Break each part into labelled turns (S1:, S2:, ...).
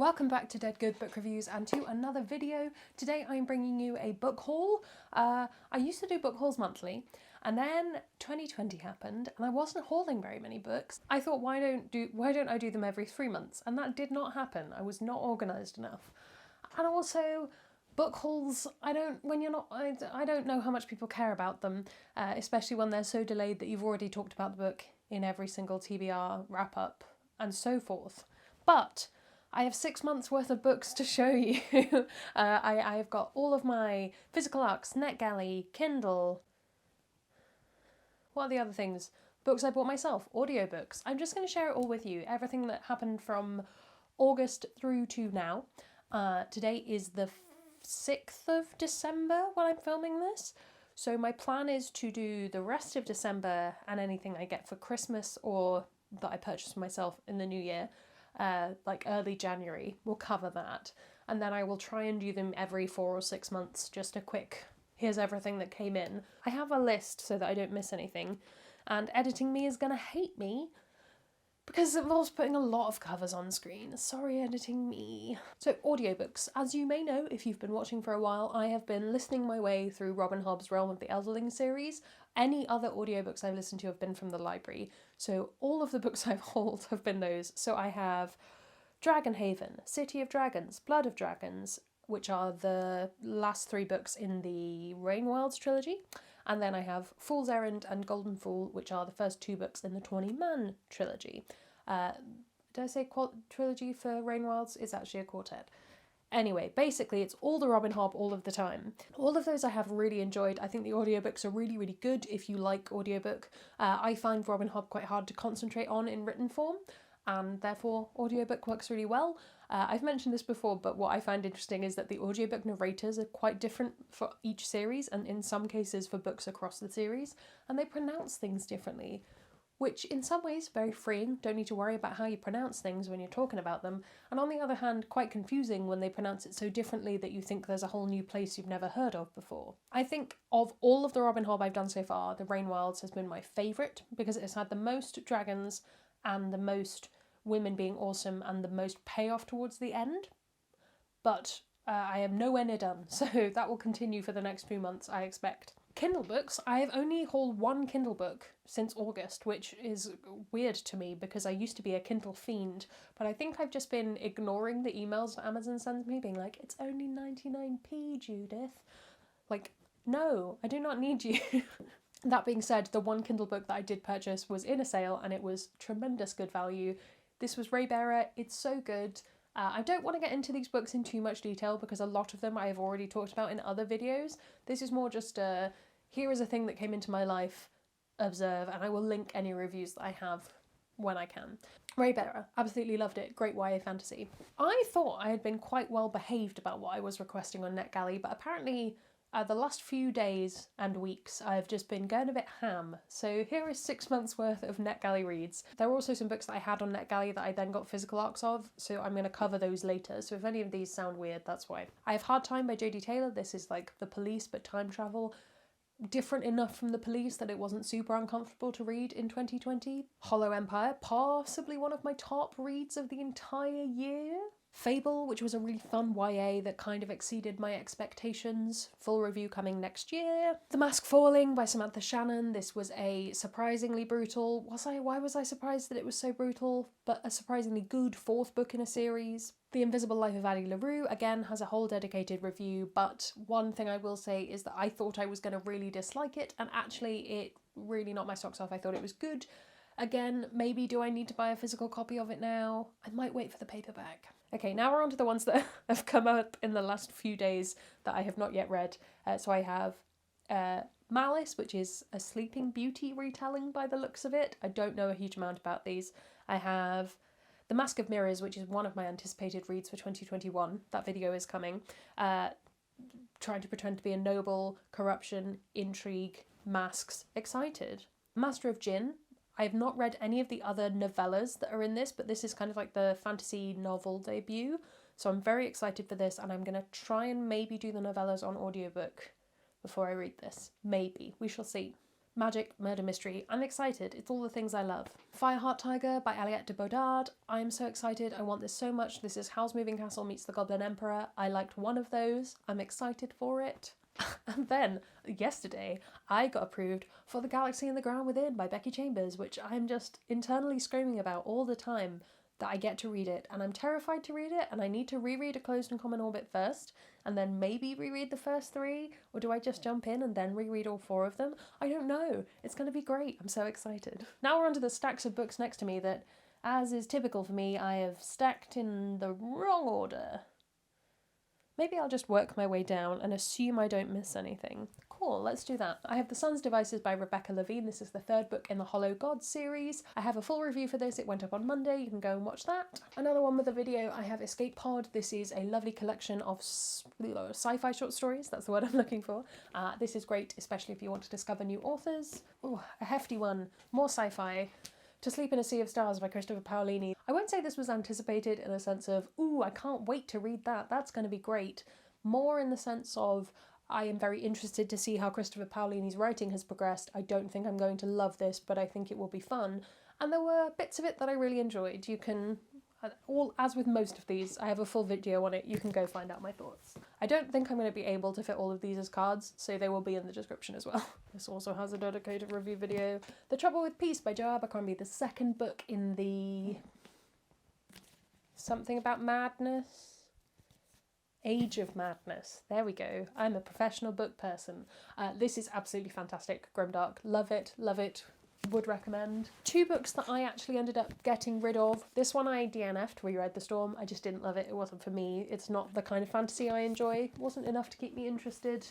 S1: Welcome back to Dead Good Book Reviews and to another video. Today I'm bringing you a book haul. I used to do book hauls monthly, and then 2020 happened and I wasn't hauling very many books. I thought, why don't I do them every 3 months? And that did not happen. I was not organised enough. And also, book hauls, I don't know how much people care about them, especially when they're so delayed that you've already talked about the book in every single TBR wrap-up and so forth. But I have 6 months worth of books to show you. I've got all of my physical ARCs, NetGalley, Kindle. What are the other things? Books I bought myself, audiobooks. I'm just going to share it all with you. Everything that happened from August through to now. Today is the 6th of December when I'm filming this. So my plan is to do the rest of December and anything I get for Christmas or that I purchase for myself in the new year. Like early January, we'll cover that, and then I will try and do them every 4 or 6 months, just a quick here's everything that came in. I have a list so that I don't miss anything, and editing me is gonna hate me because it involves putting a lot of covers on screen. Sorry, editing me. So audiobooks, as you may know if you've been watching for a while, I have been listening my way through Robin Hobb's Realm of the Elderling series. Any other audiobooks I've listened to have been from the library, so all of the books I've hauled have been those. So I have Dragonhaven, City of Dragons, Blood of Dragons, which are the last 3 books in the Rainwilds trilogy, and then I have Fool's Errand and Golden Fool, which are the first 2 books in the Tawny Man trilogy. Did I say trilogy for Rainwilds? It's actually a quartet. Anyway, basically it's all the Robin Hobb all of the time. All of those I have really enjoyed. I think the audiobooks are really, really good if you like audiobook. I find Robin Hobb quite hard to concentrate on in written form, and therefore audiobook works really well. I've mentioned this before, but what I find interesting is that the audiobook narrators are quite different for each series, and in some cases for books across the series, and they pronounce things differently, which in some ways very freeing. Don't need to worry about how you pronounce things when you're talking about them, and on the other hand quite confusing when they pronounce it so differently that you think there's a whole new place you've never heard of before. I think of all of the Robin Hobb I've done so far, the Rainwilds has been my favourite because it has had the most dragons and the most women being awesome and the most payoff towards the end. But I am nowhere near done, so that will continue for the next few months, I expect. Kindle books, I have only hauled 1 Kindle book since August, which is weird to me because I used to be a Kindle fiend, but I think I've just been ignoring the emails that Amazon sends me being like, it's only 99p, Judith. Like, no, I do not need you. That being said, the 1 Kindle book that I did purchase was in a sale and it was tremendous good value. This was Raybearer. It's so good. I don't want to get into these books in too much detail because a lot of them I have already talked about in other videos. This is more just here is a thing that came into my life, observe, and I will link any reviews that I have when I can. Raybearer, absolutely loved it. Great YA fantasy. I thought I had been quite well behaved about what I was requesting on NetGalley, but apparently the last few days and weeks I've just been going a bit ham, so here is 6 months worth of NetGalley reads. There were also some books that I had on NetGalley that I then got physical ARCs of, so I'm going to cover those later, so if any of these sound weird, that's why. I have Hard Time by Jodie Taylor. This is like The Police but time travel. Different enough from The Police that it wasn't super uncomfortable to read in 2020. Hollow Empire, possibly one of my top reads of the entire year. Fable, which was a really fun YA that kind of exceeded my expectations. Full review coming next year. The Mask Falling by Samantha Shannon. This was a surprisingly brutal... Why was I surprised that it was so brutal? But a surprisingly good 4th book in a series. The Invisible Life of Addie LaRue, again, has a whole dedicated review, but one thing I will say is that I thought I was going to really dislike it, and actually it really knocked my socks off. I thought it was good. Again, maybe do I need to buy a physical copy of it now? I might wait for the paperback. Okay, now we're on to the ones that have come up in the last few days that I have not yet read. So I have Malice, which is a Sleeping Beauty retelling by the looks of it. I don't know a huge amount about these. I have The Mask of Mirrors, which is one of my anticipated reads for 2021. That video is coming. Trying to pretend to be a noble, corruption, intrigue, masks, excited. Master of Jinn. I have not read any of the other novellas that are in this, but this is kind of like the fantasy novel debut. So I'm very excited for this, and I'm going to try and maybe do the novellas on audiobook before I read this. Maybe. We shall see. magic, murder, mystery. I'm excited. It's all the things I love. Fireheart Tiger by Aliette de Bodard. I'm so excited. I want this so much. This is Howl's Moving Castle meets The Goblin Emperor. I liked one of those. I'm excited for it. And then, yesterday, I got approved for The Galaxy and the Ground Within by Becky Chambers, which I'm just internally screaming about all the time that I get to read it. And I'm terrified to read it, and I need to reread A Closed and Common Orbit first, and then maybe reread the first 3, or do I just jump in and then reread all 4 of them? I don't know. It's going to be great. I'm so excited. Now we're onto the stacks of books next to me that, as is typical for me, I have stacked in the wrong order. Maybe I'll just work my way down and assume I don't miss anything. Cool, let's do that. I have The Sun's Devices by Rebecca Levine. This is the 3rd book in the Hollow Gods series. I have a full review for this. It went up on Monday. You can go and watch that. Another one with a video, I have Escape Pod. This is a lovely collection of sci-fi short stories. That's the word I'm looking for. This is great, especially if you want to discover new authors. Ooh, a hefty one. More sci-fi. To Sleep in a Sea of Stars by Christopher Paolini. I won't say this was anticipated in a sense of, ooh, I can't wait to read that. That's going to be great. More in the sense of, I am very interested to see how Christopher Paolini's writing has progressed. I don't think I'm going to love this, but I think it will be fun. And there were bits of it that I really enjoyed. You can, as with most of these, I have a full video on it. You can go find out my thoughts. I don't think I'm going to be able to fit all of these as cards, so they will be in the description as well. This also has a dedicated review video. The Trouble with Peace by Joe Abercrombie, the 2nd book in the something about madness? Age of Madness. There we go. I'm a professional book person. This is absolutely fantastic. Grimdark. Love it. Love it. Would recommend. 2 books that I actually ended up getting rid of. This one I DNF'd, Reread the Storm. I just didn't love it. It wasn't for me. It's not the kind of fantasy I enjoy. It wasn't enough to keep me interested.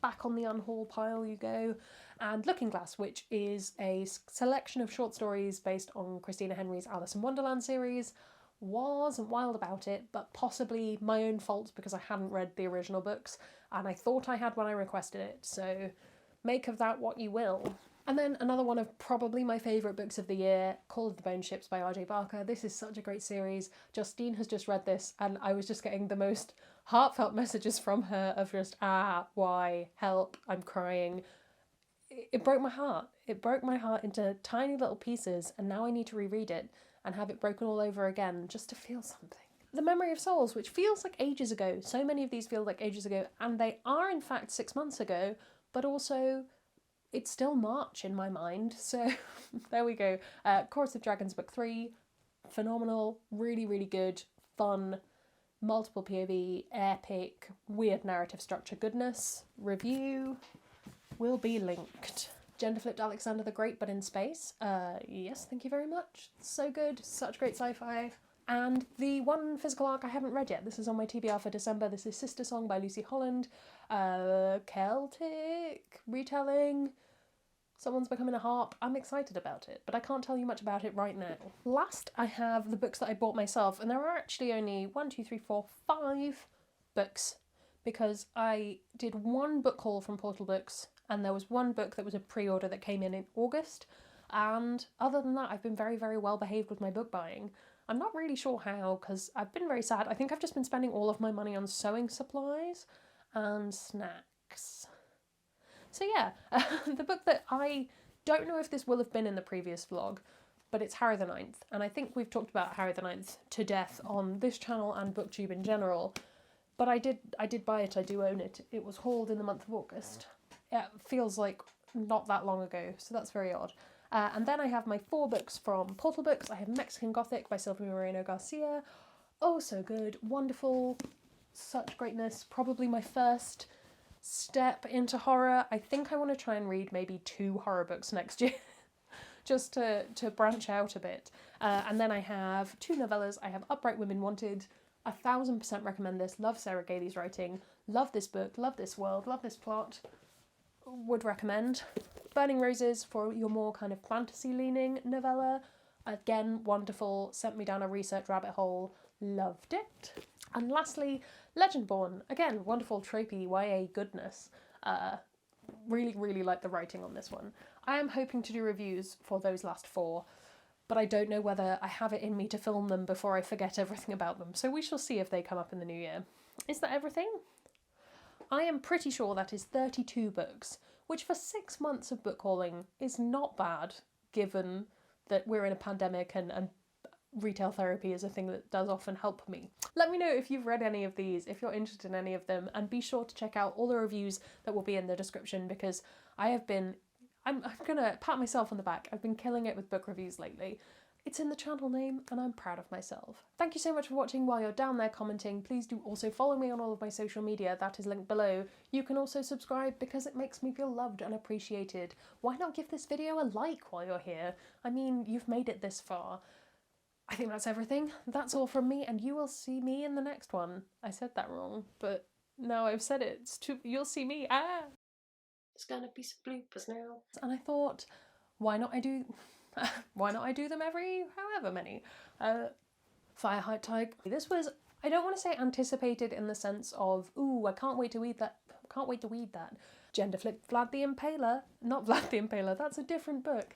S1: Back on the unhaul pile you go. And Looking Glass, which is a selection of short stories based on Christina Henry's Alice in Wonderland series. Wasn't wild about it, but possibly my own fault because I hadn't read the original books, and I thought I had when I requested it, so make of that what you will. And then another one of probably my favourite books of the year, Call of the Bone Ships by R.J. Barker. This is such a great series. Justine has just read this, and I was just getting the most heartfelt messages from her of just, why, help, I'm crying. It broke my heart. It broke my heart into tiny little pieces, and now I need to reread it and have it broken all over again just to feel something. The Memory of Souls, which feels like ages ago. So many of these feel like ages ago, and they are in fact 6 months ago, but also it's still March in my mind, so there we go. Chorus of Dragons book 3, phenomenal, really, really good, fun, multiple POV, epic, weird narrative structure goodness. Review will be linked. Gender Flipped Alexander the Great, but in space. Yes, thank you very much. So good, such great sci-fi. And the one physical arc I haven't read yet. This is on my TBR for December. This is Sister Song by Lucy Holland. Celtic retelling. Someone's becoming a harp. I'm excited about it, but I can't tell you much about it right now. Last, I have the books that I bought myself, and there are actually only 5 books, because I did one book haul from Portal Books, and there was one book that was a pre-order that came in August, and other than that, I've been very, very well behaved with my book buying. I'm not really sure how, because I've been very sad. I think I've just been spending all of my money on sewing supplies and snacks. So yeah, the book that I don't know if this will have been in the previous vlog, but it's Harry the Ninth, and I think we've talked about Harry the Ninth to death on this channel and BookTube in general, but I did buy it, I do own it. It was hauled in the month of August. It feels like not that long ago, so that's very odd. And then I have my 4 books from Portal Books. I have Mexican Gothic by Sylvia Moreno Garcia. Oh, so good. Wonderful. Such greatness. Probably my first step into horror. I think I want to try and read maybe 2 horror books next year. Just to branch out a bit. And then I have 2 novellas. I have Upright Women Wanted. 1000% recommend this. Love Sarah Gailey's writing. Love this book. Love this world. Love this plot. Would recommend. Burning Roses for your more kind of fantasy-leaning novella. Again, wonderful. Sent me down a research rabbit hole. Loved it. And lastly, Legendborn. Again, wonderful tropey YA goodness. Really, really like the writing on this one. I am hoping to do reviews for those last 4, but I don't know whether I have it in me to film them before I forget everything about them. So we shall see if they come up in the new year. Is that everything? I am pretty sure that is 32 books, which for 6 months of book hauling is not bad, given that we're in a pandemic and retail therapy is a thing that does often help me. Let me know if you've read any of these, if you're interested in any of them, and be sure to check out all the reviews that will be in the description, because I'm gonna pat myself on the back. I've been killing it with book reviews lately. It's in the channel name and I'm proud of myself. Thank you so much for watching. While you're down there commenting, please do also follow me on all of my social media. That is linked below. You can also subscribe because it makes me feel loved and appreciated. Why not give this video a like while you're here? I mean, you've made it this far. I think that's everything. That's all from me, and you will see me in the next one. I said that wrong, but now I've said it. You'll see me. There's gonna be some bloopers now. And I thought, why not I do them every however many? Fire Height Type. This was, I don't want to say anticipated in the sense of, ooh, I can't wait to read that. Can't wait to read that. Gender Flip Vlad the Impaler. Not Vlad the Impaler, that's a different book.